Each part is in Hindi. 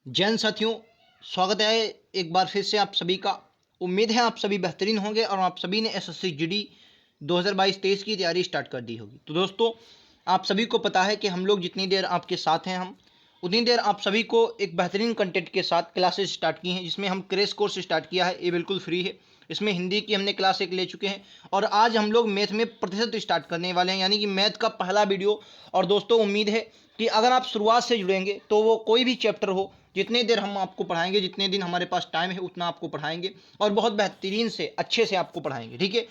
जैन साथियों, स्वागत है एक बार फिर से आप सभी का। उम्मीद है आप सभी बेहतरीन होंगे और आप सभी ने एसएससी जीडी 2022-23 की तैयारी स्टार्ट कर दी होगी। तो दोस्तों, आप सभी को पता है कि हम लोग जितनी देर आपके साथ हैं, हम उतनी देर आप सभी को एक बेहतरीन कंटेंट के साथ क्लासेस स्टार्ट की हैं, जिसमें हम क्रैश कोर्स स्टार्ट किया है। ये बिल्कुल फ्री है। इसमें हिंदी की हमने क्लास एक ले चुके हैं और आज हम लोग मैथ में प्रतिशत स्टार्ट करने वाले हैं, यानी कि मैथ का पहला वीडियो। और दोस्तों, उम्मीद है कि अगर आप शुरुआत से जुड़ेंगे तो वो कोई भी चैप्टर हो, जितनी देर हम आपको पढ़ाएंगे, जितने दिन हमारे पास टाइम है उतना आपको पढ़ाएंगे और बहुत बेहतरीन से अच्छे से आपको पढ़ाएंगे। ठीक है,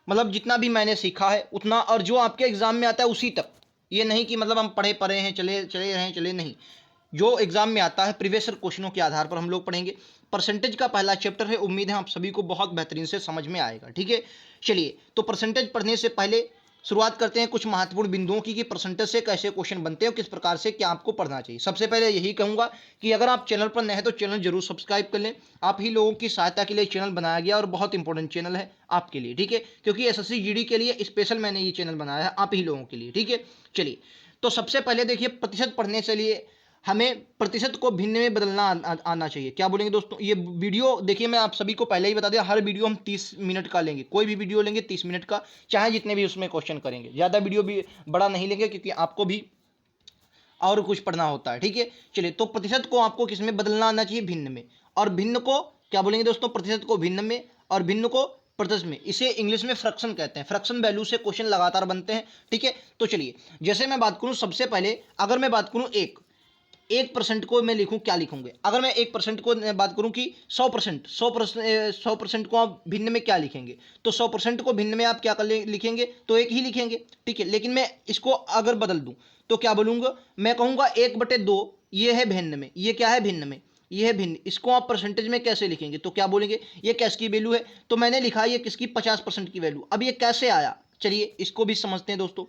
मतलब जितना भी मैंने सीखा है उतना, और जो आपके एग्जाम में आता है उसी तक। ये नहीं कि मतलब हम पढ़े पढ़े हैं, चले चले रहे चले नहीं। जो एग्जाम में आता है प्रीवियस क्वेश्चनों के आधार पर हम लोग पढ़ेंगे। परसेंटेज का पहला चैप्टर है, उम्मीद है आप सभी को बहुत बेहतरीन से समझ में आएगा। ठीक है, चलिए तो परसेंटेज पढ़ने से पहले शुरुआत करते हैं कुछ महत्वपूर्ण बिंदुओं की, कि परसेंटेज से कैसे क्वेश्चन बनते हैं और किस प्रकार से क्या आपको पढ़ना चाहिए। सबसे पहले यही कहूंगा कि अगर आप चैनल पर नए हैं तो चैनल जरूर सब्सक्राइब कर लें। आप ही लोगों की सहायता के लिए चैनल बनाया गया और बहुत इंपॉर्टेंट चैनल है आपके लिए। ठीक है, क्योंकि एसएससी जीडी के लिए स्पेशल मैंने ये चैनल बनाया है आप ही लोगों के लिए। ठीक है, चलिए तो सबसे पहले देखिए, प्रतिशत पढ़ने के लिए हमें प्रतिशत को भिन्न में बदलना आना चाहिए। क्या बोलेंगे दोस्तों? ये वीडियो देखिए, मैं आप सभी को पहले ही बता दिया, हर वीडियो हम 30 मिनट का लेंगे। कोई भी वीडियो लेंगे 30 मिनट का, चाहे जितने भी उसमें क्वेश्चन करेंगे। ज़्यादा वीडियो भी बड़ा नहीं लेंगे, क्योंकि आपको भी और कुछ पढ़ना होता है। ठीक है, चलिए तो प्रतिशत को आपको किस में बदलना आना चाहिए? भिन्न में। और भिन्न को क्या बोलेंगे दोस्तों? प्रतिशत को भिन्न में और भिन्न को प्रतिशत में। इसे इंग्लिश में फ्रैक्शन कहते हैं। फ्रैक्शन वैल्यू से क्वेश्चन लगातार बनते हैं। ठीक है, तो चलिए जैसे मैं बात करूं, सबसे पहले अगर मैं बात करूं 1% को मैं लिखूं, क्या लिखूंगे? अगर मैं 1% को बात करूं कि 100% को आप भिन्न में क्या लिखेंगे? तो 100% को भिन्न में आप क्या कर लिखेंगे? तो एक ही लिखेंगे। ठीक है, लेकिन मैं इसको अगर बदल दूं तो क्या बोलूंगा? मैं कहूंगा 1/2। ये है भिन्न में, ये क्या है? भिन्न में, ये है भिन्न। इसको आप परसेंटेज में कैसे लिखेंगे? तो क्या बोलेंगे? ये किसकी वैल्यू है? तो मैंने लिखा ये किसकी? 50% की वैल्यू। अब ये कैसे आया, चलिए इसको भी समझते हैं दोस्तों।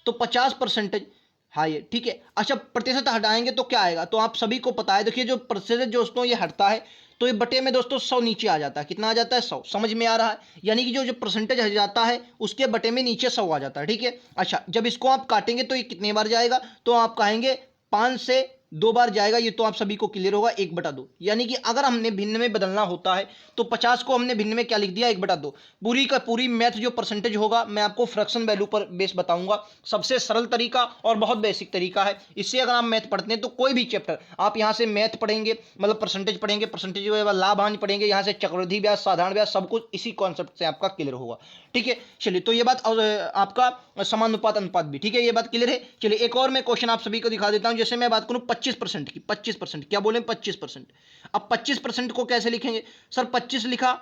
तो 50%, हाँ ये ठीक है। अच्छा, प्रतिशत हटाएंगे तो क्या आएगा? तो आप सभी को पता है, देखिए जो प्रतिशत दोस्तों ये हटता है तो ये बटे में दोस्तों 100 नीचे आ जाता है। कितना आ जाता है? 100। समझ में आ रहा है? यानी कि जो जो परसेंटेज हट जाता है उसके बटे में नीचे 100 आ जाता है। ठीक है, अच्छा जब इसको आप काटेंगे तो ये कितने बार जाएगा? तो आप कहेंगे 5 से 2 बार जाएगा। ये तो आप सभी को क्लियर होगा, 1/2। यानी कि अगर हमने भिन्न में बदलना होता है तो 50 को हमने भिन्न में क्या लिख दिया? 1/2। पूरी का पूरी मैथ जो परसेंटेज होगा मैं आपको फ्रैक्शन वैल्यू पर बेस बताऊंगा। सबसे सरल तरीका और बहुत बेसिक तरीका है। इससे अगर आप मैथ पढ़ते हैं तो कोई भी चैप्टर आप यहाँ से मैथ पढ़ेंगे, मतलब परसेंटेज पढ़ेंगे, परसेंटेज के बाद लाभ हानि पढ़ेंगे, यहाँ से चक्रवृद्धि ब्याज, साधारण ब्याज, सब कुछ इसी कॉन्सेप्ट से आपका क्लियर होगा। ठीक है, चलिए तो ये बात, और आपका समानुपात अनुपात भी। ठीक है, ये बात क्लियर है। चलिए एक और मैं क्वेश्चन आप सभी को दिखा देता हूं। जैसे मैं बात करूं 25% की, 25%, क्या बोले? 25%। अब 25% को कैसे लिखेंगे? सर 25 लिखा,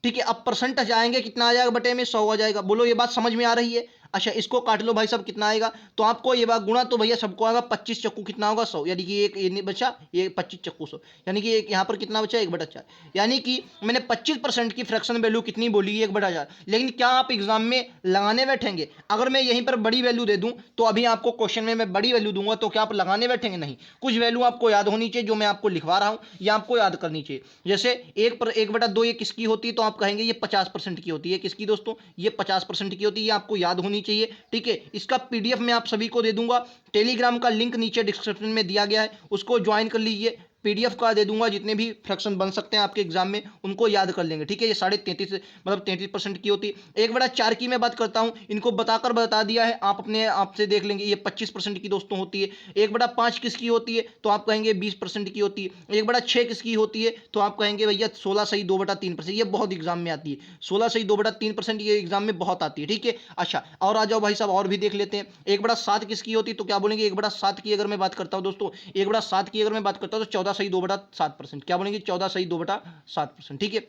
ठीक है, अब परसेंट जाएंगे, कितना आ जाएगा? बटे में 100 आ जाएगा। बोलो ये बात समझ में आ रही है? अच्छा, इसको काट लो भाई साहब, कितना आएगा? तो आपको ये बात गुणा तो भैया सबको आएगा। 25 चक्कू कितना होगा? 100। यानी कि एक ये नहीं बचा, ये 25 चक्कू 100, यानी कि एक यहाँ पर कितना बचा? 1/4। यानी कि मैंने 25% की फ्रैक्शन वैल्यू कितनी बोली? 1/4। लेकिन क्या आप एग्जाम में लगाने बैठेंगे? अगर मैं यहीं पर बड़ी वैल्यू दे दूं तो अभी आपको क्वेश्चन में मैं बड़ी वैल्यू दूंगा तो क्या आप लगाने बैठेंगे? नहीं। कुछ वैल्यू आपको याद होनी चाहिए, जो मैं आपको लिखवा रहा हूं ये आपको याद करनी चाहिए। जैसे 1/2 ये किसकी होती है? तो आप कहेंगे ये 50% की होती है। किसकी दोस्तों? ये 50% की होती है। ये आपको याद होनी चाहिए। ठीक है, इसका पीडीएफ मैं आप सभी को दे दूंगा। टेलीग्राम का लिंक नीचे डिस्क्रिप्शन में दिया गया है, उसको ज्वाइन कर लीजिए। पीडीएफ का दे दूंगा, जितने भी फ्रैक्शन बन सकते हैं आपके एग्जाम में उनको याद कर लेंगे। ठीक है, ये 33.5 मतलब 33% की होती है। 1/4 की मैं बात करता हूं, इनको बताकर बता दिया है, आप अपने आप से देख लेंगे। ये 25% की दोस्तों होती है। 1/5 किसकी होती है? तो आप कहेंगे 20% की होती है। 1/6 किसकी होती है? तो आप कहेंगे भैया 16 सही 2/3%। ये बहुत एग्जाम में आती है, 16 सही 2/3%, ये एग्जाम में बहुत आती है। ठीक है, अच्छा और आ जाओ भाई साहब, और भी देख लेते हैं। 1/7 किसकी होती है? तो क्या बोलेंगे? 1/7 की अगर मैं बात करता हूं दोस्तों, 1/7 की अगर मैं बात करता हूं तो 14 सही 2/7%। क्या बोलेंगे? 14 सही 2/7%। ठीक है,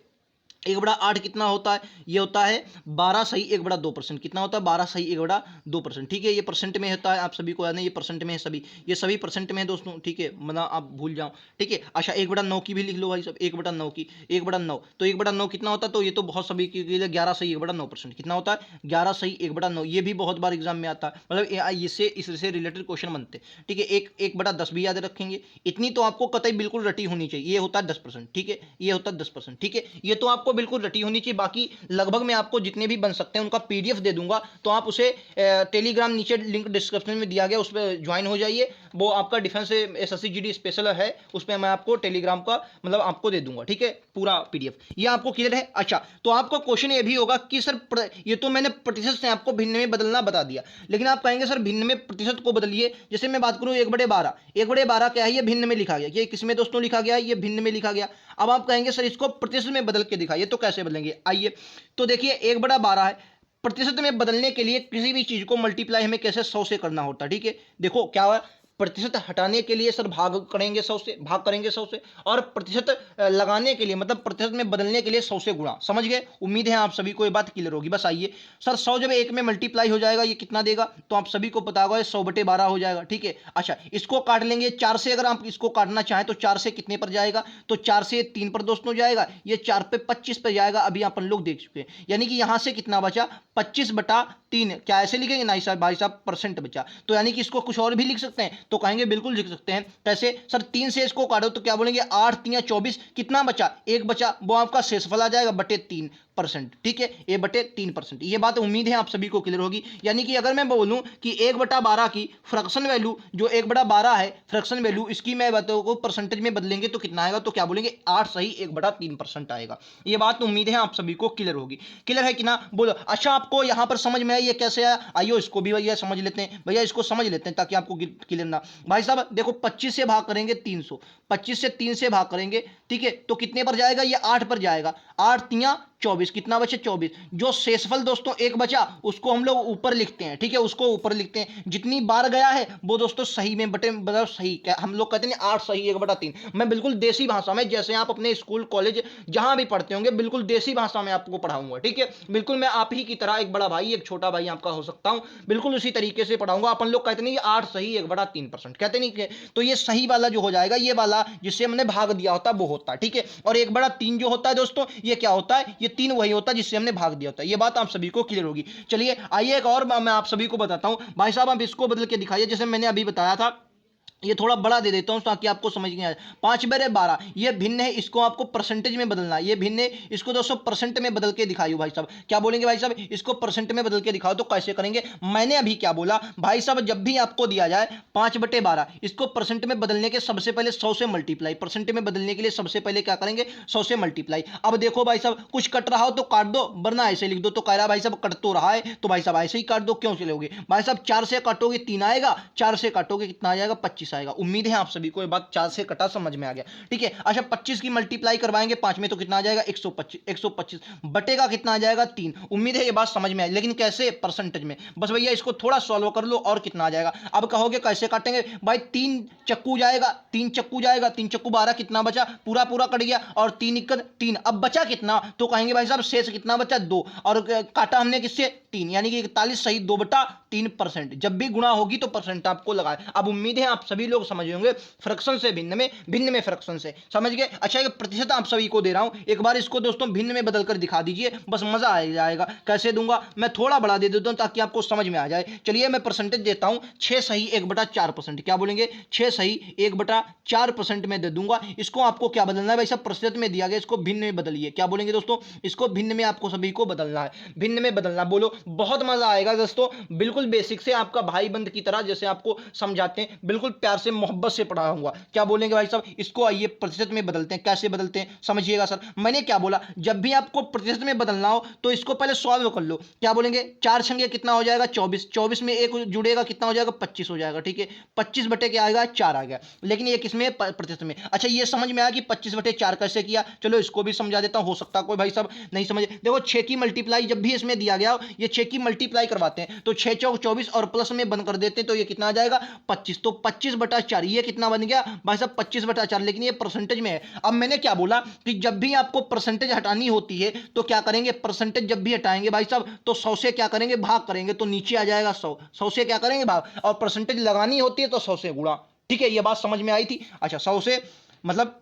1/8 कितना होता है? ये होता है 12 सही 1/2%। कितना होता है? 12 सही 1/2%। ठीक है, ये परसेंट में होता है, आप सभी को याद है, ये परसेंट में है सभी, ये सभी परसेंट में है दोस्तों। ठीक है, मतलब आप भूल जाओ। ठीक है, अच्छा 1/9 की भी लिख लो भाई सब, 1/9 की, 1/9 तो 1/9 कितना होता है? तो ये तो बहुत सभी के लिए 11 सही 1/9%। कितना होता है? 11 सही 1/9। ये भी बहुत बार एग्जाम में आता है, मतलब इससे रिलेटेड क्वेश्चन बनते हैं। ठीक है, 1/10 भी याद रखेंगे। इतनी तो आपको कतई बिल्कुल रटी होनी चाहिए। ये होता है 10%। ठीक है, ये होता है 10%। ठीक है, ये तो आपको बिल्कुल रटी होनी चाहिए। बाकी लगभग मैं आपको जितने भी बन सकते हैं उनका पीडीएफ दे दूंगा, तो आप उसे टेलीग्राम नीचे लिंक डिस्क्रिप्शन में दिया गया, उस पर ज्वाइन हो जाइए। वो आपका डिफेंस एसएससी जीडी स्पेशल है, उसमें मैं आपको टेलीग्राम का मतलब आपको दे दूंगा, ठीक है, पूरा पीडीएफ। ये आपको क्लियर है? अच्छा, तो आपको क्वेश्चन ये भी होगा कि सर ये तो मैंने प्रतिशत से आपको भिन्न में बदलना बता दिया, लेकिन आप कहेंगे सर भिन्न में प्रतिशत को बदलिए। जैसे मैं बात करूं 1/12, 1/12 क्या है? ये भिन्न में लिखा गया, ये किसमें दोस्तों लिखा गया? ये भिन्न में लिखा गया। अब आप कहेंगे सर इसको प्रतिशत में बदल के दिखाइए, तो कैसे बदलेंगे? आइए, तो देखिए 1/12 है, प्रतिशत में बदलने के लिए किसी भी चीज को मल्टीप्लाई हमें कैसे 100 से करना होता है, ठीक है। देखो क्या हुआ, प्रतिशत हटाने के लिए सर भाग करेंगे 100 से, भाग करेंगे 100 से, और प्रतिशत लगाने के लिए मतलब प्रतिशत में बदलने के लिए 100 से गुणा। समझ गए? उम्मीद है आप सभी को ये बात क्लियर होगी। बस आइए सर, 100 जब 1 में मल्टीप्लाई हो जाएगा ये कितना देगा? तो आप सभी को पता होगा 100/12 हो जाएगा, ठीक है। अच्छा, इसको काट लेंगे 4 से, अगर आप इसको काटना चाहें तो 4 से कितने पर जाएगा? तो 4 से 3 पर दोस्तों जाएगा, ये 4 पे 25 पर जाएगा। अभी अपन लोग देख चुके हैं, यानी कि यहां से कितना बचा? 25/3। क्या ऐसे लिखेंगे? नहीं साहब, भाई साहब परसेंट बचा, तो यानी कि इसको कुछ और भी लिख सकते हैं, तो कहेंगे बिल्कुल लिख सकते हैं। कैसे सर? 3 से इसको काटो तो क्या बोलेंगे? 8 3 24, कितना बचा? 1 बचा, वो आपका शेषफल आ जाएगा बटे 3%, ठीक है, ये बटे 3%। ये बात उम्मीद है आप सभी को क्लियर होगी। यानी कि अगर मैं बोलूं कि 1/12 की फ्रैक्शन वैल्यू जो 1/12 है फ्रैक्शन वैल्यू, इसकी मैं बातों को परसेंटेज में बदलेंगे तो कितना आएगा? तो क्या बोलेंगे? 8 सही 1/3% आएगा। ये बात उम्मीद है आप सभी को क्लियर होगी। क्लियर है कि ना? बोलो। अच्छा, आपको यहां पर समझ में आया ये कैसे आया? आइयो इसको भी भैया समझ लेते हैं, भैया इसको समझ लेते हैं ताकि आपको क्लियर ना। भाई साहब देखो, 25 से भाग करेंगे 300, 25 से 3 से भाग करेंगे, ठीक है, तो कितने पर जाएगा? ये 8 पर जाएगा, 8 3 24, कितना बचे? 24। जो शेषफल दोस्तों 1 बचा उसको हम लोग ऊपर लिखते हैं, ठीक है, उसको ऊपर लिखते हैं। जितनी बार गया है वो दोस्तों सही में बटे मतलब सही, क्या हम लोग कहते हैं 8 सही 1/3। मैं बिल्कुल देसी भाषा में, जैसे आप अपने स्कूल कॉलेज जहां भी पढ़ते होंगे, बिल्कुल देसी भाषा में आपको पढ़ाऊंगा, ठीक है। बिल्कुल मैं आप ही की तरह एक बड़ा भाई एक छोटा भाई आपका हो सकता हूं, बिल्कुल उसी तरीके से पढ़ाऊंगा। अपन लोग कहते नहीं 8 सही 1/3%, कहते नहीं। तो ये सही वाला जो हो जाएगा, ये वाला जिससे हमने भाग दिया होता है वो होता है, ठीक है। और 1/3 जो होता है दोस्तों, ये क्या होता है? ये 3 वही होता है जिससे हमने भाग दिया होता है। ये बात आप सभी को क्लियर होगी। चलिए आइए एक और मैं आप सभी को बताता हूं। भाई साहब आप इसको बदल के दिखाइए, जैसे मैंने अभी बताया था, ये थोड़ा बड़ा दे देता हूं ताकि आपको समझ में आए। 5/12 ये भिन्न है, इसको आपको परसेंटेज में बदलना है। ये भिन्न है, इसको दोस्तों परसेंट में बदल के दिखाइए। भाई साहब क्या बोलेंगे? भाई साहब इसको परसेंट में बदल के दिखाओ, तो कैसे करेंगे? मैंने अभी क्या बोला भाई साहब, जब भी आपको दिया जाए 5/12, इसको परसेंट में बदलने के सबसे पहले 100 से मल्टीप्लाई, परसेंट में बदलने के लिए सबसे पहले क्या करेंगे? 100 से मल्टीप्लाई। अब देखो भाई साहब, कुछ कट रहा हो तो काट दो, वरना ऐसे लिख दो। तो कह रहा भाई साहब कट तो रहा है, तो भाई साहब ऐसे ही काट दो, क्यों चलोगे? भाई साहब 4 से काटोगे 3 आएगा, 4 से काटोगे कितना आ जाएगा? 25 आएगा। उम्मीद है आप सभी को ये बात 4 से कटा समझ में आ गया, ठीक है। अच्छा, 25 की मल्टीप्लाई करवाएंगे 5 में तो कितना आ जाएगा? 125, 125 बटेगा कितना आ जाएगा? 3। उम्मीद है ये बात समझ में आई, लेकिन कैसे? परसेंटेज में। बस भैया इसको थोड़ा सॉल्व कर लो और कितना आ जाएगा? अब कहोगे कैसे काटेंगे? भाई 3 चक्कू जाएगा, 3 चक्कू जाएगा, 3 चक्कू 12, कितना बचा? पूरा पूरा कट गया, और 3 1 3। अब बचा कितना? तो कहेंगे भाई साहब शेष कितना बचा? 2, और काटा हमने किससे? 3, यानी कि 41 सही 2/3%। जब भी गुणा होगी तो परसेंट आपको लगाए। अब उम्मीद है आप सभी लोग समझ होंगे, फ्रैक्शन से भिन्न में, भिन्न में फ्रैक्शन से, समझ गए? अच्छा, ये प्रतिशत आप सभी को दे रहा हूं, एक बार इसको दोस्तों भिन्न में बदलकर दिखा दीजिए, बस मजा आ जाएगा। कैसे दूंगा? मैं थोड़ा बड़ा दे देता हूं ताकि आपको समझ में आ जाए। चलिए मैं परसेंटेज देता हूं, 6 सही 1/4%। क्या बोलेंगे? 6 सही 1/4% में दे दूंगा। इसको आपको क्या बदलना है? भाई साहब प्रतिशत में दिया गया, इसको भिन्न में बदलिए। क्या बोलेंगे दोस्तों? इसको भिन्न में आपको सभी को बदलना है, भिन्न में बदलना। बोलो, बहुत मजा आएगा दोस्तों, बिल्कुल बेसिक से आपका भाई बंद की तरह जैसे आपको समझाते हैं, बिल्कुल प्यार से मोहब्बत से पढ़ाऊंगा। क्या बोलेंगे भाई साहब? इसको आइए प्रतिशत में बदलते हैं। कैसे बदलते हैं समझिएगा। सर मैंने क्या बोला, जब भी आपको प्रतिशत में बदलना हो तो इसको पहले सॉल्व कर लो। क्या बोलेंगे? 4 छंगे कितना हो जाएगा? 24, 24 में 1 जुड़ेगा, कितना हो जाएगा? 25 हो जाएगा, ठीक है। 25 बटे क्या आएगा? 4 आ गया, लेकिन ये किसमें? प्रतिशत में। अच्छा, ये समझ में आया कि 25/4 कैसे किया? चलो इसको भी समझा देता हूं, हो सकता है कोई भाई साहब नहीं समझे। देखो 6 की मल्टीप्लाई जब भी इसमें दिया गया, ये 6 की मल्टीप्लाई करवाते हैं तो 6 चौक 24 और प्लस में बंद कर देते हैं, तो ये कितना आ जाएगा? 25। तो 25/4 ये कितना बन गया भाई साहब? 25/4, लेकिन ये परसेंटेज में है। अब मैंने क्या बोला कि जब भी आपको परसेंटेज हटानी होती है तो क्या करेंगे? परसेंटेज जब भी हटाएंगे भाई साहब तो 100 से क्या करेंगे? भाग करेंगे, तो नीचे आ जाएगा 100। 100 से क्या करेंगे? भाग। और परसेंटेज लगानी होती है तो 100 से गुणा, ठीक है। ये बात समझ में आई थी? अच्छा, 100 से मतलब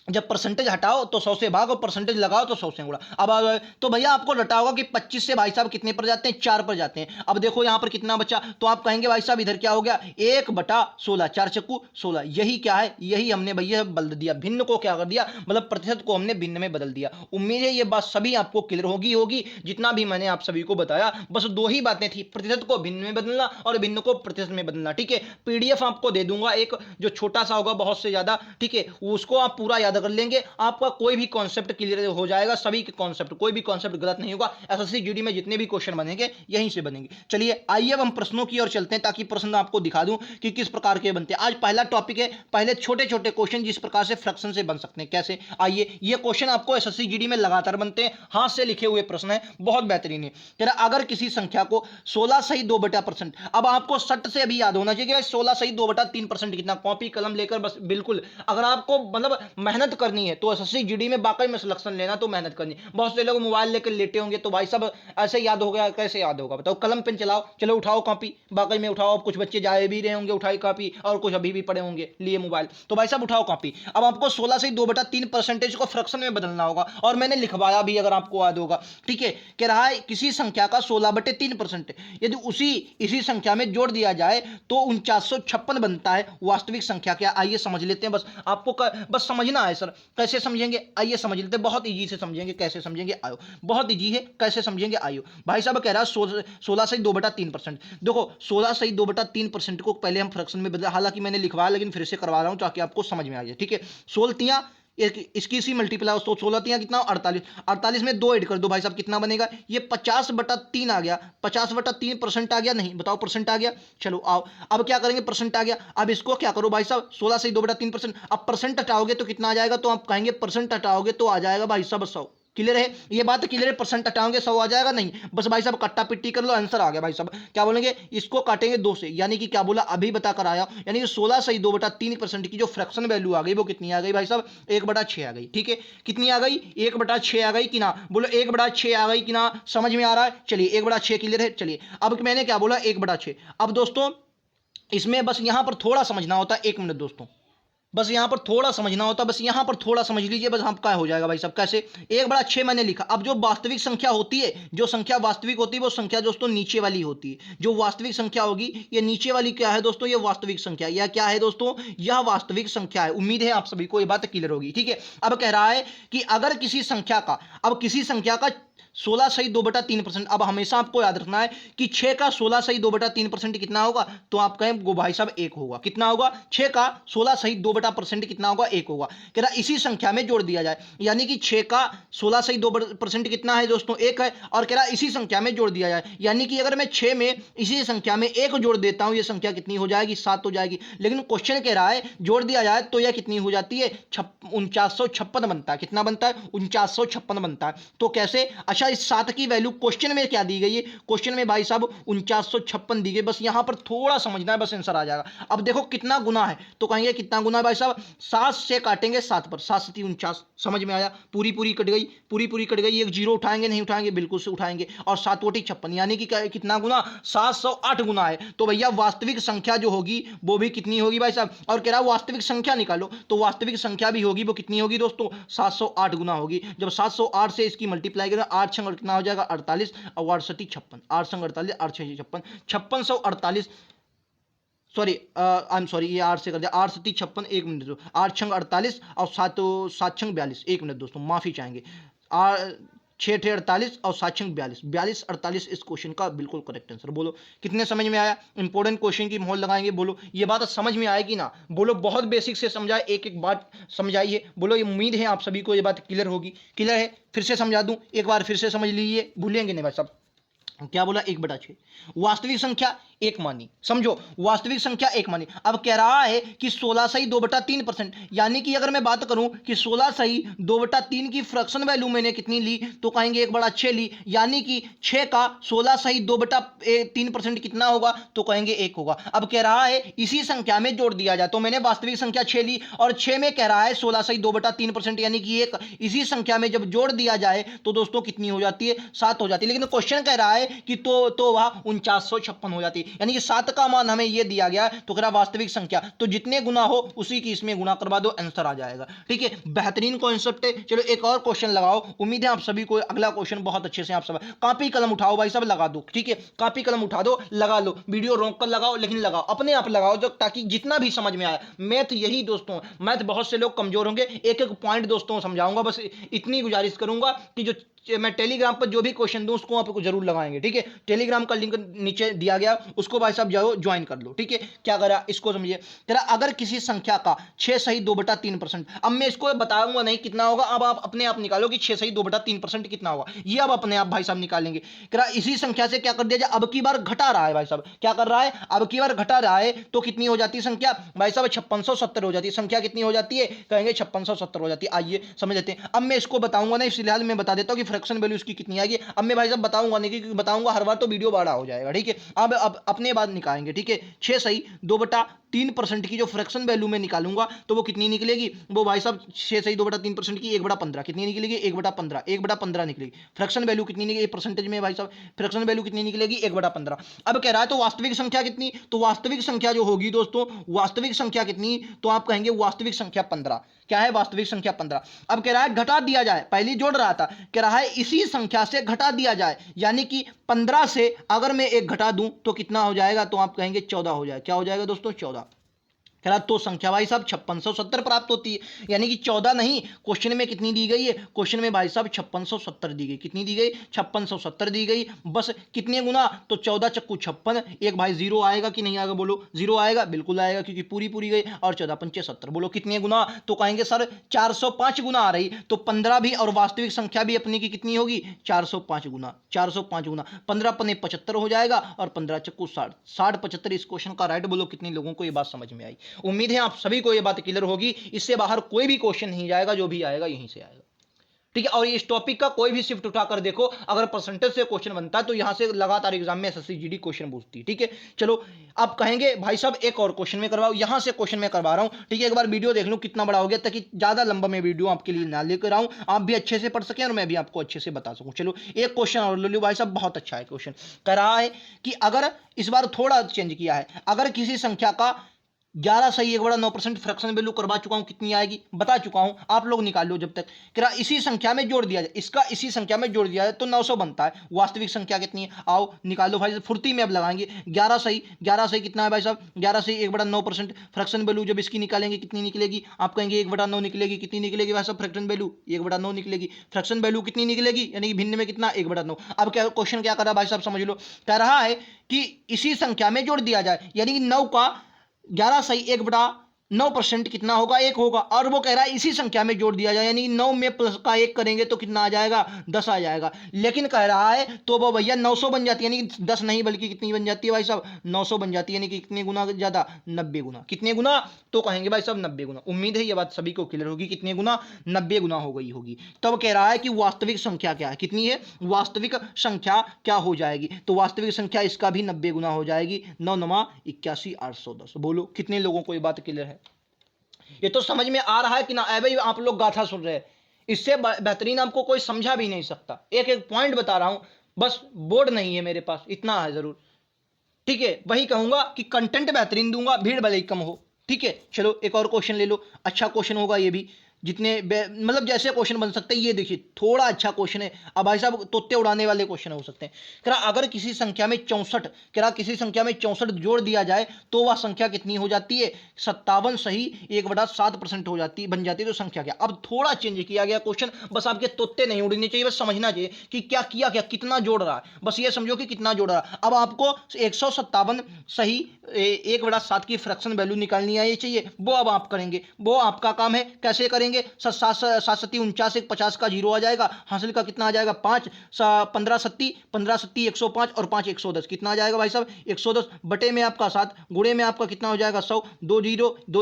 जब परसेंटेज हटाओ तो 100 से भाग और परसेंटेज लगाओ तो 100 से गुणा। अब तो भैया आपको रटा होगा कि 25 से भाई साहब कितने पर जाते हैं, 4 पर जाते हैं। अब देखो यहां पर कितना बचा, तो आप कहेंगे भाई साहब इधर क्या हो गया, 1/16, 4 चक्कू 16। यही क्या है, यही हमने भैया बदल दिया, भिन्न को क्या कर दिया, मतलब प्रतिशत को हमने भिन्न में बदल दिया। उम्मीद है ये बात सभी आपको क्लियर होगी जितना भी मैंने आप सभी को बताया। बस दो ही बातें थी, प्रतिशत को भिन्न में बदलना और भिन्न को प्रतिशत में बदलना। ठीक है, पीडीएफ आपको दे दूंगा एक, जो छोटा सा होगा, बहुत से ज्यादा। ठीक है, उसको आप पूरा याद कर लेंगे, आपका कोई भी कॉन्सेप्ट क्लियर हो जाएगा, सभी के कॉन्सेप्ट, कोई भी कॉन्सेप्ट गलत नहीं होगा। एसएससी जीडी में जितने भी क्वेश्चन बनेंगे यहीं से बनेंगे। चलिए आइए अब हम प्रश्नों की ओर चलते हैं, ताकि प्रश्न आपको दिखा दूं कि किस प्रकार के बनते हैं। आज पहला टॉपिक है, पहले छोटे छोटे क्वेश्चन जिस प्रकार से फ्रैक्शन से बन सकते हैं। कैसे, आइए, ये क्वेश्चन आपको एसएससी जीडी में लगातार बनते हैं, हाथ से लिखे हुए प्रश्न है, बहुत बेहतरीन है। कह रहा अगर किसी संख्या को 16 सही 2/%, अब आपको सट से अभी याद होना चाहिए कि 16 सही 2/3% कितना, कॉपी कलम लेकर बस बिल्कुल, अगर आपको मतलब मेहनत करनी है तो एसएससी जीडी में वाकई में सिलेक्शन लेना, तो मेहनत करनी। बहुत से लोग मोबाइल लेकर लेटे होंगे तो भाई सब ऐसे याद हो गया, कैसे याद होगा बताओ, कलम पेन चलाओ, चलो उठाओ कॉपी, वाकई में उठाओ। अब कुछ बच्चे जाए भी रहे होंगे, उठाई कॉपी, और कुछ अभी भी पड़े होंगे लिए मोबाइल, तो भाई साहब उठाओ कॉपी। अब आपको 16 से 2/3% को फ्रैक्शन में बदलना होगा, और मैंने लिखवाया भी, अगर आपको याद होगा। ठीक है, कह रहा है किसी संख्या का 16/3% यदि इसी संख्या में जोड़ दिया जाए तो 4956 बनता है। वास्तविक संख्या क्या, आइए समझ लेते हैं। बस आपको बस समझना है सर, कैसे समझेंगे आइए समझ लेते हैं, बहुत इजी से समझेंगे, कैसे समझेंगे आयो, बहुत इजी है, कैसे समझेंगे आयो। भाई साहब कह रहा है 16 से 2/3%। देखो 16 से 2/3% को पहले हम फ्रैक्शन में बदला, हालांकि मैंने लिखवाया लेकिन फिर से करवा रहा हूं ताकि आपको समझ में आ जाए। ठीक है, 16 इसकी इसी मल्टीप्लाई, तो 16 कितना, 48, 48 में 2 ऐड कर दो भाई साहब, कितना बनेगा, ये 50/3 आ गया। 50/3% आ गया, नहीं बताओ परसेंट आ गया। चलो आओ, अब क्या करेंगे, परसेंट आ गया। अब इसको क्या करो भाई साहब, 16 से 2/3%, अब परसेंट हटाओगे तो कितना आ जाएगा, तो आप कहेंगे परसेंट हटाओगे तो आ जाएगा भाई साहब 100। क्लियर है, ये बात क्लियर है, परसेंट हटाओगे 100 आ जाएगा, नहीं बस भाई साहब कट्टा पिट्टी कर लो, आंसर आ गया। भाई साहब क्या बोलेंगे, इसको काटेंगे 2 से, यानी कि क्या बोला, अभी बता कर आया, यानी कि 16 सही 2/3% की जो फ्रैक्शन वैल्यू आ गई वो कितनी आ गई भाई साहब, 1/6 आ गई। ठीक है, कितनी आ गई, 1/6 आ गई कि ना, बोलो 1/6 आ गई कि ना, समझ में आ रहा है। चलिए 1/6 क्लियर है। चलिए अब मैंने क्या बोला, 1/6। अब दोस्तों इसमें बस यहां पर थोड़ा समझना होता है, 1 मिनट दोस्तों, बस यहां पर थोड़ा समझना होता है, बस यहां पर थोड़ा समझ लीजिए, बस हम क्या हो जाएगा भाई साहब। कैसे, 1/6 मैंने लिखा। अब जो वास्तविक संख्या होती है, जो संख्या वास्तविक होती है, वो संख्या दोस्तों नीचे वाली होती है। जो वास्तविक संख्या होगी, ये नीचे वाली क्या है दोस्तों, ये वास्तविक संख्या, यह क्या है दोस्तों, यह वास्तविक संख्या है। उम्मीद है आप सभी को ये बात क्लियर होगी। ठीक है, अब कह रहा है कि अगर किसी संख्या का, अब किसी संख्या का 16 सही 2/3%, अब हमेशा आपको याद रखना है कि 6 का 16 सही 2/3% कितना होगा, तो आप कहें गो भाई साहब 1 होगा। कितना होगा, 6 का 16 सही 2% कितना होगा, 1 होगा। कह रहा इसी संख्या में जोड़ दिया जाए, यानी कि 6 का 16 सही 2% कितना है दोस्तों, 1 है, और कह रहा इसी संख्या में जोड़ दिया जाए, यानी कि अगर मैं 6 में इसी संख्या में 1 जोड़ देता हूं, यह संख्या कितनी हो जाएगी, 7 हो जाएगी। लेकिन क्वेश्चन कह रहा है जोड़ दिया जाए तो यह कितनी हो जाती है, 4956 बनता है। कितना बनता है, 4956 बनता है। तो कैसे, अच्छा इस 7 की वैल्यू क्वेश्चन में क्या दी गई है, क्वेश्चन में भाई साहब 4956 दी गई, बस यहां पर थोड़ा समझना है, बस आंसर आ जाएगा। अब देखो कितना गुना है, तो कहेंगे कितना गुना है भाई साहब, 7 से काटेंगे 7 पर, 7 से 49, समझ में आया, पूरी पूरी कट गई, पूरी पूरी कट गई। एक जीरो उठाएंगे, नहीं उठाएंगे, बिल्कुल से उठाएंगे, और 7×56 यानी कि कितना गुना, 708 गुना है। तो भैया वास्तविक संख्या जो होगी वो भी कितनी होगी भाई साहब, और कह रहा वास्तविक संख्या निकालो, तो वास्तविक संख्या भी होगी, वो कितनी होगी दोस्तों, 708 गुना होगी। जब 708 से इसकी मल्टीप्लाई करें, 8 संग कितना हो जाएगा, 48, और 8 सती 56, 8 संग 48, 8 6 56, 5648, सॉरी आई एम सॉरी, ये 8 से कर दिया, 8 सती 56, 1 मिनट दो, 8 छंग 48 और 7 छंग 42, 1 मिनट दोस्तों माफी चाहेंगे, 6 थे 48 और 7 छंग 42, 42 48 इस क्वेश्चन का बिल्कुल करेक्ट आंसर। बोलो कितने समझ में आया, इंपॉर्टेंट क्वेश्चन की मोहर लगाएंगे, बोलो ये बात समझ में आएगी ना, बोलो बहुत बेसिक से समझाए, एक एक बात समझाइए, बोलो ये उम्मीद है आप सभी को ये बात क्लियर होगी। क्लियर है, फिर से समझा दूं, एक बार फिर से समझ लीजिए, भूलेंगे नहीं भाई साहब। क्या बोला, 1/6 वास्तविक संख्या 1 मानी, समझो वास्तविक संख्या 1 मानी। अब कह रहा है कि 16 सही 2/3%, यानी कि अगर मैं बात करूं कि 16 सही 2/3 की फ्रैक्शन वैल्यू मैंने कितनी ली, तो कहेंगे 1/6 ली, यानी कि 6 का 16 सही 2/3% कितना होगा, तो कहेंगे 1 होगा। अब कह रहा है इसी संख्या में जोड़ दिया जाए, तो मैंने वास्तविक संख्या 6 ली, और 6 में कह रहा है 16 सही 2/3%, यानी कि 1, इसी संख्या में जब जोड़ दिया जाए तो दोस्तों कितनी हो जाती है, 7 हो जाती है। लेकिन क्वेश्चन कह रहा है कि तो वह 4956 हो जाती है। यानी कि 7 का मान हमें ये दिया गया, तो कह रहा वास्तविक संख्या, तो जितने गुना हो उसी की इसमें गुना करवा दो, आंसर आ जाएगा। ठीक है, बेहतरीन कॉन्सेप्ट है। चलो एक और क्वेश्चन लगाओ, उम्मीद है आप सभी को अगला क्वेश्चन बहुत अच्छे से आप सब कॉपी कलम उठाओ भाई सब, लगा दो। ठीक है, कॉपी कलम उठा दो, लगा लो, वीडियो रोक कर लगाओ, लेकिन लगाओ, अपने आप लगाओ, जो ताकि जितना भी समझ में आए। मैथ यही दोस्तों, मैथ बहुत से लोग कमजोर होंगे, एक एक पॉइंट दोस्तों समझाऊंगा, बस इतनी गुजारिश करूंगा कि जो मैं टेलीग्राम पर जो भी क्वेश्चन दूं उसको आपको जरूर लगाएंगे। ठीक है, टेलीग्राम का लिंक नीचे दिया गया, उसको भाई साहब जाओ ज्वाइन कर लो। ठीक है, क्या करा इसको समझिए, तेरा अगर किसी संख्या का 6 सही 2/3%, अब मैं इसको बताऊंगा नहीं कितना होगा, अब आप अपने आप निकालो कि 6 सही 2/3% कितना होगा, ये अब अपने आप भाई साहब निकालेंगे। तेरा इसी संख्या से क्या कर दिया जाए, अब की बार घटा रहा है भाई साहब, क्या कर रहा है, अब की बार घटा रहा है, तो कितनी हो जाती है संख्या भाई साहब, 5670 हो जाती है। संख्या कितनी हो जाती है, कहेंगे 5670 हो जाती है। आइए समझ लेते हैं। अब मैं इसको बताऊंगा नहीं, फिलहाल मैं बता देता हूं कि फ्रैक्शन वैल्यू इसकी कितनी आएगी। अब मैं भाई साहब बताऊंगा नहीं, क्योंकि बताऊंगा हर बार तो वीडियो बड़ा हो जाएगा। ठीक है, अब अपने बाद निकालेंगे। ठीक है, 6 सही 2/3% की जो फ्रैक्शन वैल्यू में निकालूंगा तो वो कितनी निकलेगी, वो भाई साहब 6 सही 2/3% की 1/15 कितनी निकलेगी, 1/15 निकलेगी। फ्रैक्शन वैल्यू कितनी निकलेगी परसेंटेज में भाई साहब, फ्रैक्शन वैल्यू कितनी निकलेगी 1/15। अब कह रहा है तो वास्तविक संख्या कितनी, तो वास्तविक संख्या जो होगी दोस्तों, वास्तविक संख्या कितनी, तो आप कहेंगे वास्तविक संख्या 15। क्या है, वास्तविक संख्या 15। अब कह रहा है घटा दिया जाए, पहले जोड़ रहा था, कह रहा है इसी संख्या से घटा दिया जाए, यानी कि 15 से अगर मैं एक घटा दूं तो कितना हो जाएगा, तो आप कहेंगे 14 हो जाएगा। क्या हो जाएगा दोस्तों, 14। कह रहा तो संख्या भाई साहब 5670 प्राप्त होती है, यानी कि 14 नहीं, क्वेश्चन में कितनी दी गई है, क्वेश्चन में भाई साहब 5670 दी गई, कितनी दी गई 5670 दी गई। बस कितने गुना, तो 14 चक्कू 56, एक भाई जीरो आएगा कि नहीं आएगा, बोलो जीरो आएगा, बिल्कुल आएगा क्योंकि पूरी पूरी गई, और 14 पंचे 70, बोलो कितने गुना, तो कहेंगे सर 405 गुना आ रही, तो 15 भी और वास्तविक संख्या भी अपनी की कितनी होगी 405 गुना, 405 गुना, 15 पन्ने 75 हो जाएगा, और 15 चक्कू 60, 60 75 इस क्वेश्चन का राइट। बोलो कितने लोगों को ये बात समझ में आई। उम्मीद है आप सभी को यह बात क्लियर होगी, इससे बाहर कोई भी क्वेश्चन नहीं जाएगा, जो भी आएगा यहीं से आएगा। ठीक है, और इस टॉपिक का कोई भी शिफ्ट उठाकर देखो, अगर परसेंटेज से क्वेश्चन बनता है तो यहां से लगातार एग्जाम में एसएससी जीडी क्वेश्चन पूछती है। ठीक है, चलो आप कहेंगे भाई साहब एक और क्वेश्चन में करवाओ, यहां से क्वेश्चन में करवा रहा हूं। ठीक है, एक बार वीडियो देख लूं कितना बड़ा हो गया, ताकि ज्यादा लंबा मैं वीडियो आपके लिए ना लेकर आऊं, आप भी अच्छे से पढ़ सकें और मैं भी आपको अच्छे से बता सकूं। चलो एक क्वेश्चन और ले लो भाई साहब, बहुत अच्छा है क्वेश्चन। कह रहा है कि अगर इस बार थोड़ा चेंज किया है, अगर किसी संख्या का 11 सही 1/9% फ्रैक्शन वैल्यू करवा चुका हूं, कितनी आएगी बता चुका हूं, आप लोग निकाल लो जब तक। कह रहा इसी संख्या में जोड़ दिया जाए, इसका इसी संख्या में जोड़ दिया जाए तो 900 बनता है। वास्तविक संख्या कितनी है, आओ निकाल लो भाई, फुर्ती में अब लगाएंगे। 11 सही कितना है भाई साहब, 11 सही 1/9% फ्रैक्शन वैल्यू जब इसकी निकालेंगे कितनी निकलेगी, आप कहेंगे 1/9 निकलेगी। कितनी निकलेगी भाई साहब फ्रैक्शन वैल्यू, 1/9 निकलेगी। फ्रैक्शन वैल्यू कितनी निकलेगी, यानी कि भिन्न में कितना 1/9। अब क्या क्वेश्चन क्या कर रहा है भाई साहब समझ लो, कह रहा है कि इसी संख्या में जोड़ दिया जाए, यानी कि 9 का 11 सही 1/9% कितना होगा, 1 होगा। और वो कह रहा है इसी संख्या में जोड़ दिया जाए, यानी 9 में प्लस का 1 करेंगे तो कितना आ जाएगा 10 आ जाएगा। लेकिन कह रहा है तो वो भैया 900 बन जाती है, यानी कि 10 नहीं बल्कि कितनी बन जाती है भाई साहब 900 बन जाती है, यानी कि कितने गुना ज्यादा 90 गुना। कितने गुना, तो कहेंगे भाई साहब 90 गुना। उम्मीद है ये बात सभी को क्लियर होगी, कितने गुना 90 गुना हो गई होगी। तब कह रहा है कि वास्तविक संख्या क्या है, कितनी है वास्तविक संख्या क्या हो जाएगी, तो वास्तविक संख्या इसका भी 90 गुना हो जाएगी। 9 9 81 810। बोलो कितने लोगों को ये बात क्लियर है, ये तो समझ में आ रहा है कि ना। भाई आप लोग गाथा सुन रहे हैं, इससे बेहतरीन आपको कोई समझा भी नहीं सकता। एक एक पॉइंट बता रहा हूं, बस बोर्ड नहीं है मेरे पास, इतना है जरूर। ठीक है, वही कहूंगा कि कंटेंट बेहतरीन दूंगा, भीड़ भले ही कम हो। ठीक है, चलो एक और क्वेश्चन ले लो, अच्छा क्वेश्चन होगा ये भी, जितने मतलब जैसे क्वेश्चन बन सकते हैं। ये देखिए थोड़ा अच्छा क्वेश्चन है, अब भाई साहब तोते उड़ाने वाले क्वेश्चन हो सकते हैं। कह रहा अगर किसी संख्या में 64, कह रहा किसी संख्या में 64 जोड़ दिया जाए तो वह संख्या कितनी हो जाती है, 57 सही 1/7% हो जाती है, बन जाती है। तो संख्या क्या, अब थोड़ा चेंज किया गया क्वेश्चन, बस आपके तोते नहीं उड़ने चाहिए, बस समझना चाहिए कि क्या किया, क्या कितना जोड़ रहा है, बस ये समझो कि कितना जोड़ रहा है। अब आपको 157 सही 1/7 की फ्रैक्शन वैल्यू निकालनी है, ये चाहिए, वो अब आप करेंगे, वो आपका काम है। कैसे करेंगे, 7 49 50 का जीरो आ जाएगा, हासिल का कितना आ जाएगा 5, 15 सत्ती 105 और 5 110, कितना आ जाएगा भाई साहब 110 बटे में आपका 7, गुणे में आपका कितना हो जाएगा 100, 2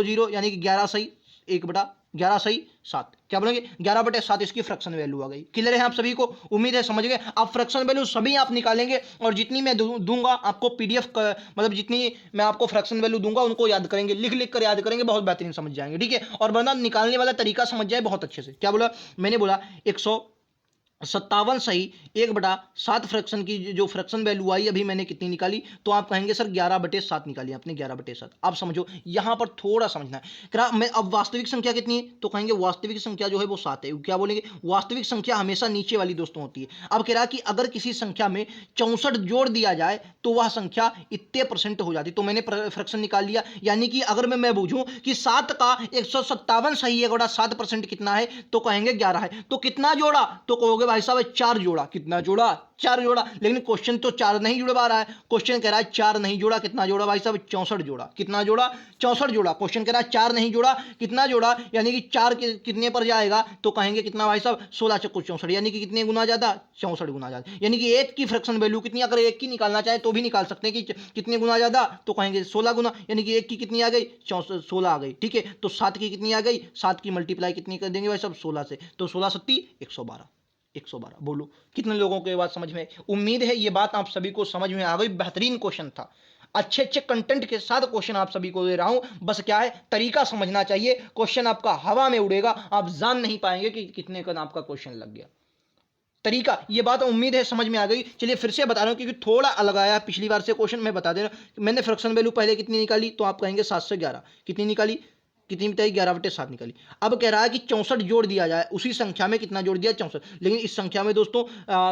जीरो यानी कि 11 सही 1/11 सही 7, क्या बोलेंगे 11/7 इसकी फ्रैक्शन वैल्यू आ गई। क्लियर है आप सभी को, उम्मीद है समझ गए। आप फ्रैक्शन वैल्यू सभी आप निकालेंगे, और जितनी मैं दूंगा आपको पीडीएफ मतलब जितनी मैं आपको फ्रैक्शन वैल्यू दूंगा उनको याद करेंगे, लिख लिख कर याद करेंगे, बहुत बेहतरीन समझ जाएंगे। ठीक है, और वरना निकालने वाला तरीका समझ जाए बहुत अच्छे से। क्या बोला मैंने, बोला 57 सही 1/7 फ्रैक्शन की जो फ्रैक्शन वैल्यू आई अभी मैंने कितनी निकाली, तो आप कहेंगे सर 11/7 निकाली आपने, 11/7। अब समझो यहाँ पर थोड़ा समझना है क्या मैं, अब वास्तविक संख्या कितनी है, तो कहेंगे वास्तविक संख्या जो है वो 7 है। क्या बोलेंगे, वास्तविक संख्या हमेशा नीचे वाली दोस्तों होती है। अब कह रहा है कि अगर किसी संख्या में 64 जोड़ दिया जाए तो वह संख्या इतने परसेंट हो जाती, तो मैंने फ्रैक्शन निकाल लिया। यानी कि अगर मैं बूझूं कि 7 का 157 सही है 7% कितना है, तो कहेंगे 11 है। तो कितना जोड़ा, तो कहोगे भाई साहब 4 जोड़ा। कितना जोड़ा, 4 जोड़ा। लेकिन क्वेश्चन तो 4 नहीं जुड़वा रहा है, क्वेश्चन कह रहा है 4 नहीं जोड़ा, कितना जोड़ा भाई साहब 64 जोड़ा। कितना जोड़ा, 64 जोड़ा। क्वेश्चन कह रहा है 4 नहीं जोड़ा, कितना जोड़ा, यानी कि 4 कितने पर जाएगा, तो कहेंगे कितना भाई साहब 16 चक्कू 64, यानी कि कितने गुना ज्यादा, 64 गुना ज्यादा। यानी कि एक की फ्रैक्शन वैल्यू कितनी, अगर एक की निकालना चाहे तो भी निकाल सकते हैं कि कितने गुना ज्यादा, तो कहेंगे 16 गुना। यानी कि एक की कितनी आ गई, 16 आ गई। ठीक है, तो 7 की कितनी आ गई, 7 की मल्टीप्लाई कितनी कर देंगे भाई साहब 16 से, तो 16 सत्ती 112। 112 बोलो कितने लोगों को ये बात समझ में आई। उम्मीद है ये बात आप सभी को समझ में आ गई। बेहतरीन क्वेश्चन था, अच्छे अच्छे कंटेंट के साथ क्वेश्चन आप सभी को दे रहा हूं। बस क्या है, तरीका समझना चाहिए। क्वेश्चन आपका हवा में उड़ेगा, आप जान नहीं पाएंगे कि कितने का आपका क्वेश्चन लग गया। तरीका, ये बात उम्मीद है समझ में आ गई। चलिए फिर से बता रहा हूं क्योंकि थोड़ा अलग आया पिछली बार से क्वेश्चन, मैं बता दे रहा हूं। मैंने फ्रैक्शन वैल्यू पहले कितनी निकाली, तो आप कहेंगे 7 से 11। कितनी निकाली, कितनी बताई, 11/7 निकाली। अब कह रहा है कि 64 जोड़ दिया जाए, उसी संख्या में कितना जोड़ दिया, 64। लेकिन इस संख्या में दोस्तों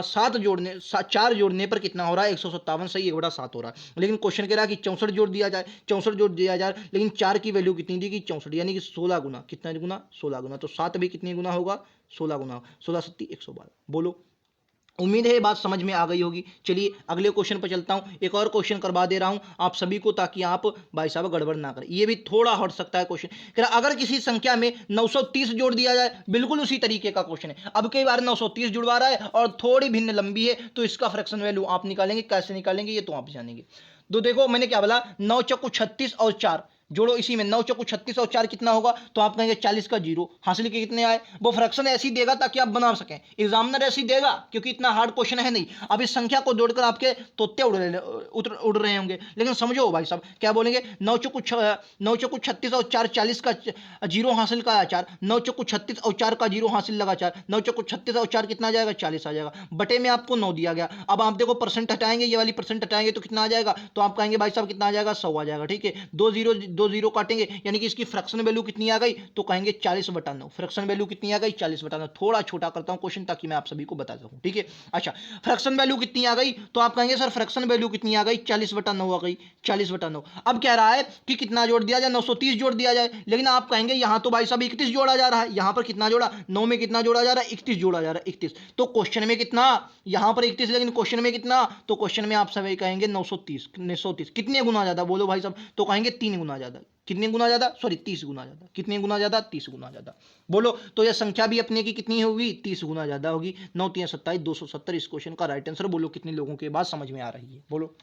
4 जोड़ने पर कितना हो रहा है, 157 सही 1/7 हो रहा है। लेकिन क्वेश्चन कह रहा है कि 64 जोड़ दिया जाए, 64 जोड़ दिया जाए, लेकिन 4 की वैल्यू कितनी दी, 64, यानी कि 16 गुना। कितना गुना, 16 गुना। तो 7 भी कितनी गुना होगा, 16 गुना। 16 सत्ती 112। बोलो, उम्मीद है ये बात समझ में आ गई होगी। चलिए अगले क्वेश्चन पर चलता हूं। एक और क्वेश्चन करवा दे रहा हूं आप सभी को, ताकि आप भाई साहब गड़बड़ ना करें। ये भी थोड़ा हट सकता है क्वेश्चन। अगर किसी संख्या में 930 जोड़ दिया जाए, बिल्कुल उसी तरीके का क्वेश्चन है। अब कई बार 930 जुड़वा रहा है और थोड़ी भिन्न लंबी है, तो इसका फ्रैक्शन वैल्यू आप निकालेंगे। कैसे निकालेंगे ये तो आप जानेंगे। तो देखो मैंने क्या बोला, 9 चक्कू 36 और 4 जोड़ो, इसी में 9 चक्कू 36 और 4 कितना होगा, तो आप कहेंगे 40 का जीरो। हासिल के कितने आए, वो फ्रैक्शन ऐसी देगा ताकि आप बना सकें। एग्जामिनर ऐसी देगा क्योंकि इतना हार्ड क्वेश्चन है नहीं। अब इस संख्या को जोड़कर आपके तोते उड़ रहे होंगे। लेकिन समझो भाई साहब क्या बोलेंगे, 9 चक्कू 36 और 4 40 का जीरो हासिल का 4, 9 चक्कू 36 और 4 का जीरो हासिल लगा 4, 9 चक्कू 36 और 4 कितना आ जाएगा, 40 आ जाएगा। बटे में आपको 9 दिया गया। अब आप देखो परसेंट हटाएंगे, ये वाली परसेंट हटाएंगे तो कितना आ जाएगा, तो आप कहेंगे भाई साहब कितना आ जाएगा, 100 आ जाएगा। ठीक है, 2 जीरो काटेंगे, यानी कि इसकी फ्रैक्शन वैल्यू कितनी आ गई, तो कहेंगे 40/9। फ्रैक्शन वैल्यू कितनी आ गई, 40/9। थोड़ा छोटा करता हूं क्वेश्चन ताकि मैं आप सभी को बता सकूं। ठीक है, अच्छा फ्रैक्शन वैल्यू कितनी आ गई, तो आप कहेंगे सर फ्रैक्शन वैल्यू कितनी आ गई, 40/9 आ गई। 40/9। अब कह रहा है कि कितना जोड़ दिया जाए, 930 जोड़ दिया जाए। लेकिन आप कहेंगे यहां तो भाई साहब 31 जोड़ा जा रहा है। यहां पर कितना जोड़ा, 9 में कितना जोड़ा जा रहा है, 31 जोड़ा जा रहा है। 31, तो क्वेश्चन में कितना, यहां पर 31, लेकिन क्वेश्चन में कितना, तो क्वेश्चन में आप सभी कहेंगे 930 कितने गुना ज्यादा, बोलो भाई साहब, तो कहेंगे 3 गुना ज्यादा। कितने गुना ज्यादा, सॉरी 30 गुना ज्यादा। कितने गुना ज्यादा, 30 गुना ज्यादा। बोलो, तो यह संख्या भी अपने की कितनी होगी, 30 गुना ज्यादा होगी। 9 3 27 270 इस क्वेश्चन का राइट आंसर। बोलो कितने लोगों के बात समझ में आ रही है, बोलो।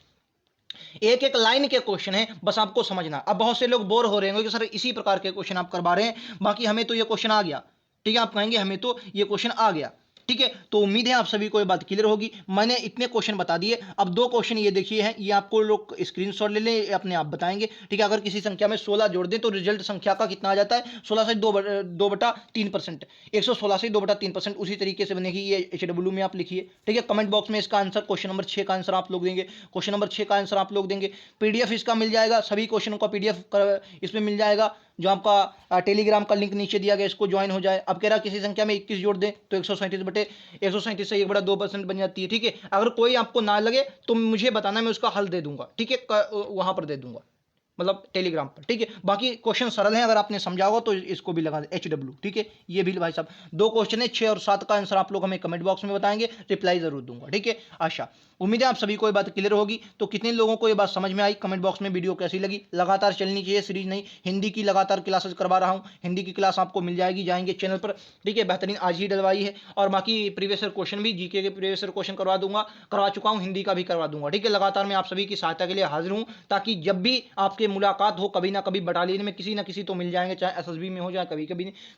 एक एक लाइन के क्वेश्चन है, बस आपको समझना। अब बहुत से लोग बोर हो रहे होंगे कि सर इसी प्रकार के क्वेश्चन आप करवा रहे हैं, बाकी हमें तो ये क्वेश्चन आ गया। ठीक है, आप कहेंगे हमें तो ये क्वेश्चन आ गया। ठीक है, तो उम्मीद है आप सभी को ये बात क्लियर होगी। मैंने इतने क्वेश्चन बता दिए। अब 2 क्वेश्चन ये देखिए हैं, ये आपको लोग स्क्रीनशॉट ले लें, अपने आप बताएंगे। ठीक है, अगर किसी संख्या में 16 जोड़ दें तो रिजल्ट संख्या का कितना आ जाता है, 16 से 2/3%। 116 से 2/3% उसी तरीके से बनेगी। ये HW में आप लिखिए। ठीक है, कमेंट बॉक्स में इसका आंसर क्वेश्चन नंबर 6 का आंसर आप लोग देंगे। क्वेश्चन नंबर 6 का आंसर आप लोग देंगे। पीडीएफ इसका मिल जाएगा, सभी क्वेश्चनों का पीडीएफ इसमें मिल जाएगा। जो आपका टेलीग्राम का लिंक नीचे दिया गया, इसको ज्वाइन हो जाए। अब कह रहा किसी संख्या में 21 जोड़ दें तो 137 से 1/2% बन जाती है। ठीक है, अगर कोई आपको ना लगे तो मुझे बताना, मैं उसका हल दे दूंगा। ठीक है, वहां पर दे दूंगा, मतलब टेलीग्राम पर। ठीक है, बाकी क्वेश्चन सरल हैं, अगर आपने समझा होगा तो इसको भी लगा दें HW। ठीक है, ये भी भाई साहब 2 क्वेश्चन है, 6 और 7 का आंसर आप लोग हमें कमेंट बॉक्स में बताएंगे, रिप्लाई जरूर दूंगा। ठीक है, आशा उम्मीद है आप सभी को ये बात क्लियर होगी। तो कितने लोगों को ये बात समझ में आई, कमेंट बॉक्स में वीडियो कैसी लगी। लगातार चलनी चाहिए सीरीज, नहीं हिंदी की लगातार क्लासेस करवा रहा हूँ। हिंदी की क्लास आपको मिल जाएगी, जाएंगे चैनल पर। ठीक है, बेहतरीन आज ही डलवाई है। और बाकी प्रीवियस क्वेश्चन भी, जीके के प्रीवियस क्वेश्चन करवा चुका हूँ, हिंदी का भी करवा दूंगा। ठीक है, लगातार मैं आप सभी की सहायता के लिए हाजिर हूँ, ताकि जब भी आपके मुलाकात हो, कभी ना कभी बटालियन में किसी ना किसी तो मिल जाएंगे, चाहे SSB में हो जाए,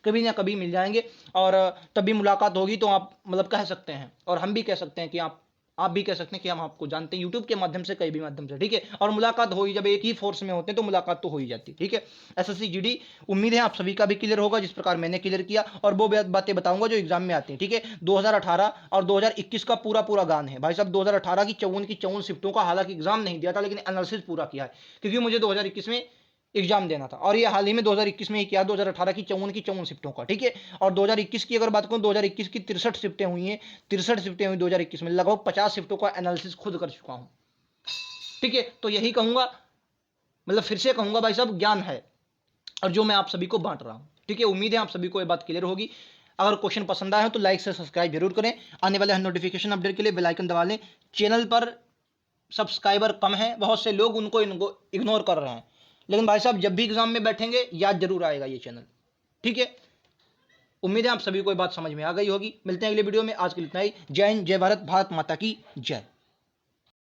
कभी ना कभी मिल जाएंगे। और तब भी मुलाकात होगी तो आप मतलब कह सकते हैं, और हम भी कह सकते हैं कि आप आप भी कह सकते हैं कि हम आपको जानते हैं यूट्यूब के माध्यम से, कई भी माध्यम से, ठीक है। और मुलाकात हो ही, जब एक ही फोर्स में होते हैं तो मुलाकात तो हो ही जाती है, ठीक है। एसएससी जीडी उम्मीद है आप सभी का भी क्लियर होगा जिस प्रकार मैंने क्लियर किया, और वो बातें बताऊंगा जो एग्जाम में आती हैं, ठीक है। 2018 और 2021 का पूरा पूरा गान है भाई साहब। 2018 की 54 शिफ्टों का हालांकि एग्जाम नहीं दिया था, लेकिन एनालिसिस पूरा किया है, क्योंकि मुझे 2021 में एग्जाम देना था, और ये हाल ही में 2021 में ही किया, 2018 की 54 शिफ्टों का, ठीक है। और 2021 की अगर बात करूं, 2021 की 63 शिफ्टें हुई हैं, 63 शिफ्टें हुई 2021 में, लगभग 50 शिफ्टों का एनालिसिस खुद कर चुका हूं, ठीक है। तो यही कहूंगा, मतलब फिर से कहूंगा भाई साहब, ज्ञान है और जो मैं आप सभी को बांट रहा हूं, ठीक है। उम्मीद है आप सभी को ये बात क्लियर होगी। अगर क्वेश्चन पसंद आए हो तो लाइक से सब्सक्राइब जरूर करें। आने वाले नोटिफिकेशन अपडेट के लिए बेल आइकन दबा लें। चैनल पर सब्सक्राइबर कम है, बहुत से लोग उनको इग्नोर कर रहे हैं, लेकिन भाई साहब जब भी एग्जाम में बैठेंगे याद जरूर आएगा ये चैनल, ठीक है। उम्मीद है आप सभी को ये बात समझ में आ गई होगी। मिलते हैं अगले वीडियो में, आज के लिए इतना ही। जय हिंद, जय भारत, भारत माता की जय।